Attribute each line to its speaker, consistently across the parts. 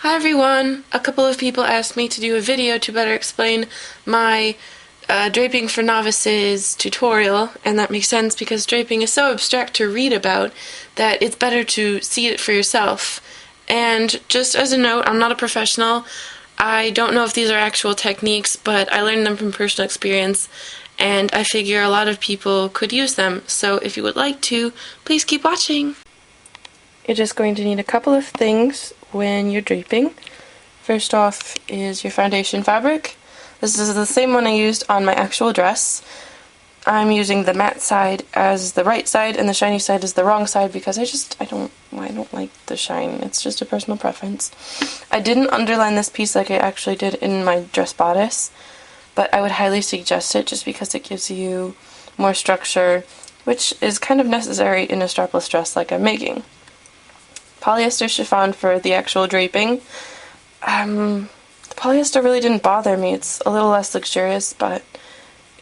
Speaker 1: Hi everyone! A couple of people asked me to do a video to better explain my draping for novices tutorial, and that makes sense because draping is so abstract to read about that it's better to see it for yourself. And just as a note, I'm not a professional. I don't know if these are actual techniques, but I learned them from personal experience, and I figure a lot of people could use them. So if you would like to, please keep watching. You're just going to need a couple of things when you're draping. First off is your foundation fabric. This is the same one I used on my actual dress. I'm using the matte side as the right side and the shiny side as the wrong side because I don't like the shine. It's just a personal preference. I didn't underline this piece like I actually did in my dress bodice, but I would highly suggest it just because it gives you more structure, which is kind of necessary in a strapless dress like I'm making. Polyester chiffon for the actual draping. The polyester really didn't bother me. It's a little less luxurious, but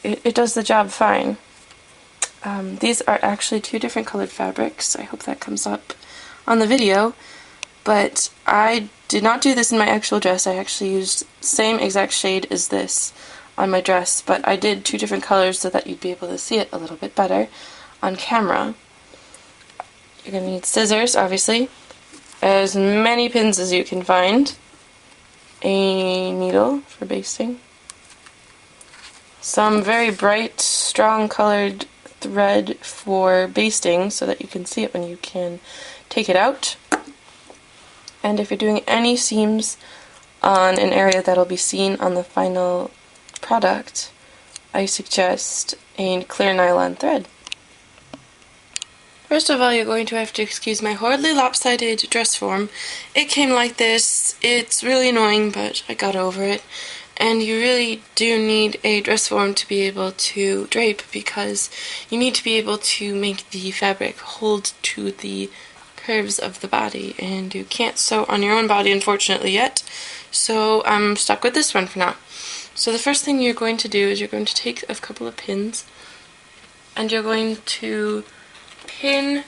Speaker 1: it does the job fine. These are actually two different colored fabrics. I hope that comes up on the video, but I did not do this in my actual dress. I actually used the same exact shade as this on my dress, but I did two different colors so that you'd be able to see it a little bit better on camera. You're going to need scissors, obviously, as many pins as you can find, a needle for basting, some very bright, strong colored thread for basting so that you can see it when you can take it out, and if you're doing any seams on an area that'll be seen on the final product, I suggest a clear nylon thread. First of all, you're going to have to excuse my horribly lopsided dress form. It came like this. It's really annoying, but I got over it. And you really do need a dress form to be able to drape because you need to be able to make the fabric hold to the curves of the body, and you can't sew on your own body, unfortunately, yet. So I'm stuck with this one for now. So the first thing you're going to do is you're going to take a couple of pins, and you're going to pin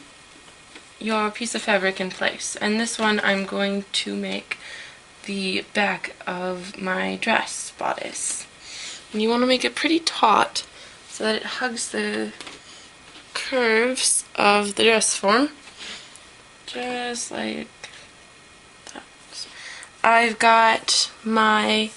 Speaker 1: your piece of fabric in place. And this one I'm going to make the back of my dress bodice. And you want to make it pretty taut so that it hugs the curves of the dress form. Just like that. I've got my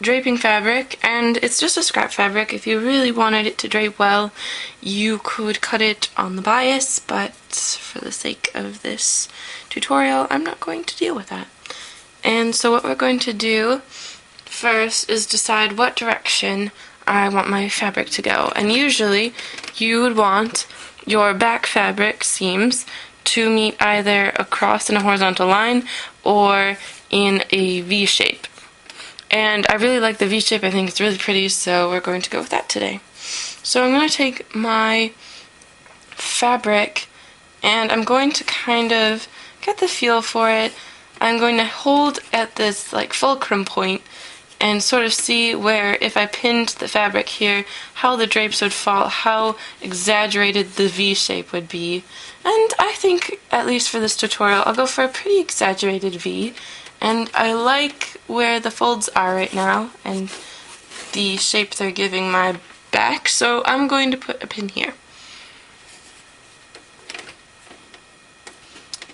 Speaker 1: draping fabric, and it's just a scrap fabric. If you really wanted it to drape well, you could cut it on the bias, but for the sake of this tutorial, I'm not going to deal with that. And so what we're going to do first is decide what direction I want my fabric to go. And usually you would want your back fabric seams to meet either across in a horizontal line or in a V shape. And I really like the V shape. I think it's really pretty, so we're going to go with that today. So I'm going to take my fabric and I'm going to kind of get the feel for it. I'm going to hold at this like fulcrum point and sort of see where, if I pinned the fabric here, how the drapes would fall, how exaggerated the V shape would be. And I think, at least for this tutorial, I'll go for a pretty exaggerated V. And I like where the folds are right now and the shape they're giving my back, so I'm going to put a pin here.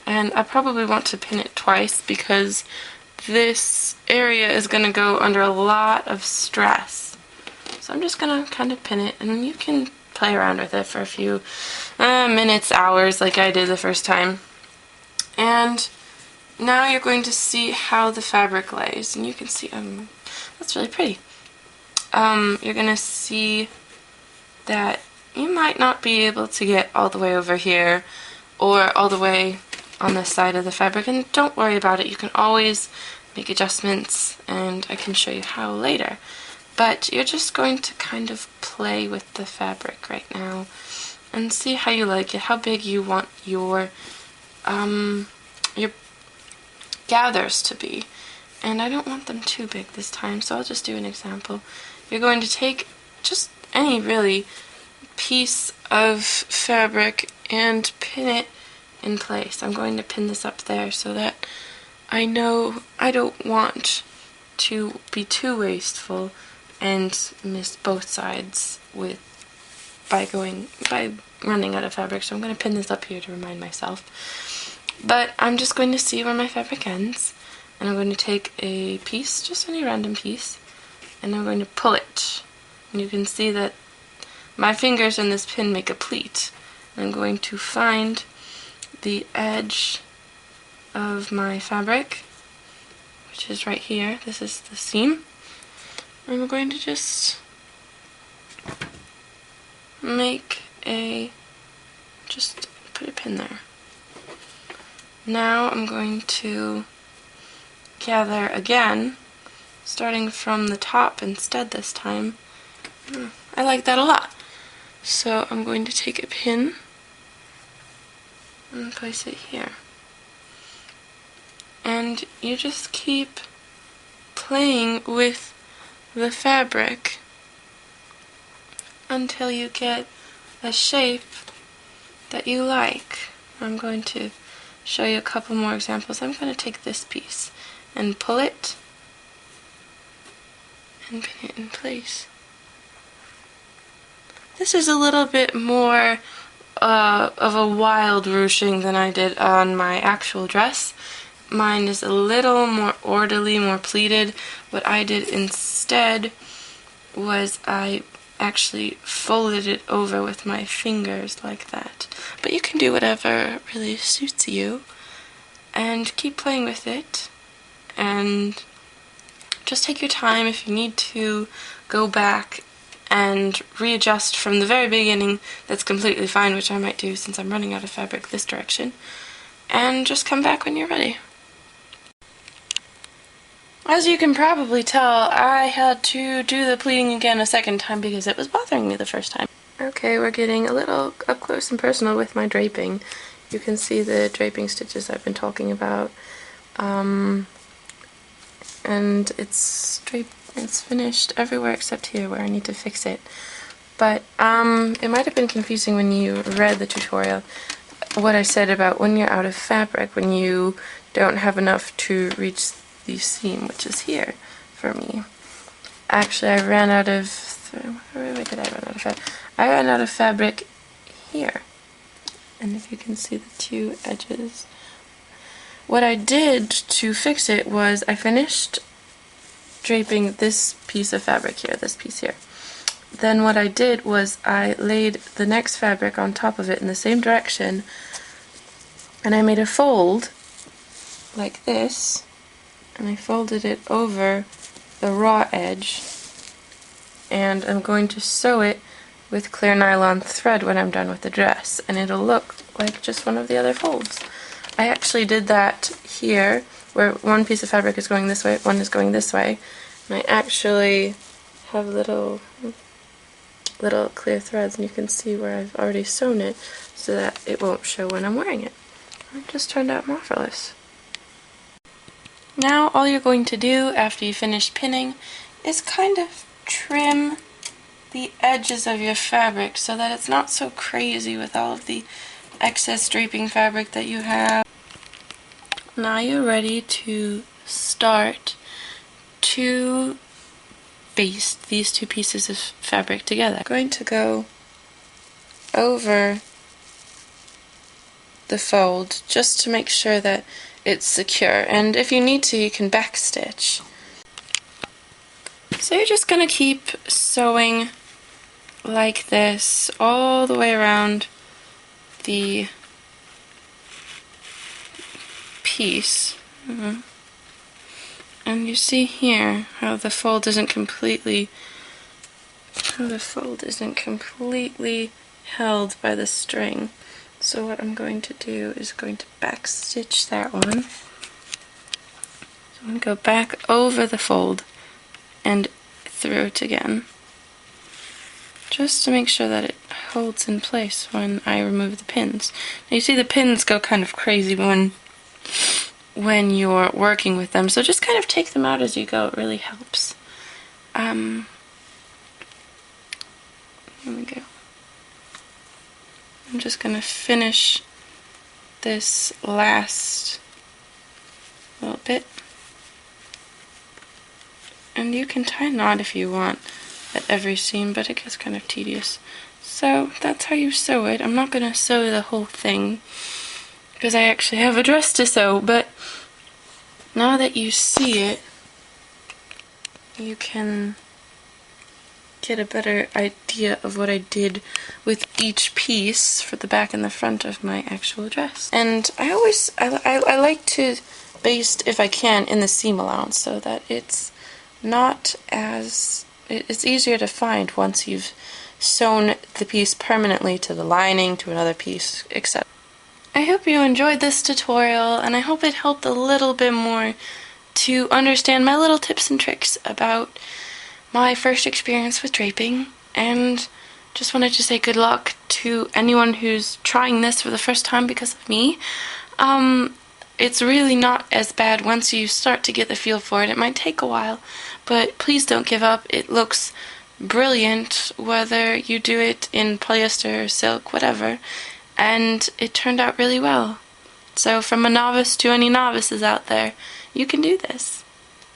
Speaker 1: And I probably want to pin it twice because this area is going to go under a lot of stress. So I'm just going to kind of pin it, and you can play around with it for a few minutes, hours, like I did the first time. And now you're going to see how the fabric lays, and you can see, that's really pretty. You're going to see that you might not be able to get all the way over here or all the way on this side of the fabric, and don't worry about it. You can always make adjustments, and I can show you how later. But you're just going to kind of play with the fabric right now and see how you like it, how big you want your gathers to be. And I don't want them too big this time, so I'll just do an example. You're going to take just any really piece of fabric and pin it in place. I'm going to pin this up there so that I know I don't want to be too wasteful and miss both sides by running out of fabric, so I'm going to pin this up here to remind myself. But I'm just going to see where my fabric ends, and I'm going to take a piece, just any random piece, and I'm going to pull it. And you can see that my fingers and this pin make a pleat. I'm going to find the edge of my fabric, which is right here. This is the seam. I'm going to just just put a pin there. Now I'm going to gather again, starting from the top instead this time. I like that a lot. So I'm going to take a pin and place it here. And you just keep playing with the fabric until you get a shape that you like. I'm going to show you a couple more examples. I'm going to take this piece and pull it and pin it in place. This is a little bit more of a wild ruching than I did on my actual dress. Mine is a little more orderly, more pleated. What I did instead was I actually folded it over with my fingers like that. But you can do whatever really suits you, and keep playing with it, and just take your time. If you need to go back and readjust from the very beginning, that's completely fine, which I might do since I'm running out of fabric this direction, and just come back when you're ready. As you can probably tell, I had to do the pleating again a second time because it was bothering me the first time. Okay, we're getting a little up close and personal with my draping. You can see the draping stitches I've been talking about. And it's finished everywhere except here where I need to fix it. But it might have been confusing when you read the tutorial what I said about when you're out of fabric, when you don't have enough to reach the seam, which is here for me. Actually, I ran out of where did I run out of fabric? I ran out of fabric here. And if you can see the two edges. What I did to fix it was I finished draping this piece of fabric here, this piece here. Then what I did was I laid the next fabric on top of it in the same direction, and I made a fold like this, and I folded it over the raw edge, and I'm going to sew it with clear nylon thread when I'm done with the dress, and it'll look like just one of the other folds. I actually did that here, where one piece of fabric is going this way, one is going this way, and I actually have little clear threads, and you can see where I've already sewn it so that it won't show when I'm wearing it. It just turned out marvelous. Now all you're going to do after you finish pinning is kind of trim the edges of your fabric so that it's not so crazy with all of the excess draping fabric that you have. Now you're ready to start to baste these two pieces of fabric together. I'm going to go over the fold just to make sure that it's secure, and if you need to, you can backstitch. So you're just going to keep sewing like this all the way around the piece. And you see here how the fold isn't completely held by the string. So what I'm going to do is going to backstitch that one. So I'm going to go back over the fold and through it again, just to make sure that it holds in place when I remove the pins. Now you see the pins go kind of crazy when you're working with them, so just kind of take them out as you go. It really helps. Here we go. I'm just going to finish this last a little bit. And you can tie a knot if you want at every seam, but it gets kind of tedious. So that's how you sew it. I'm not going to sew the whole thing because I actually have a dress to sew, but now that you see it, you can get a better idea of what I did with each piece for the back and the front of my actual dress. And I like to baste, if I can, in the seam allowance so that it's not as, it's easier to find once you've sewn the piece permanently to the lining, to another piece, etc. I hope you enjoyed this tutorial, and I hope it helped a little bit more to understand my little tips and tricks about my first experience with draping, and just wanted to say good luck to anyone who's trying this for the first time because of me. It's really not as bad once you start to get the feel for it. It might take a while, but please don't give up. It looks brilliant whether you do it in polyester, silk, whatever, and it turned out really well. So from a novice to any novices out there, you can do this.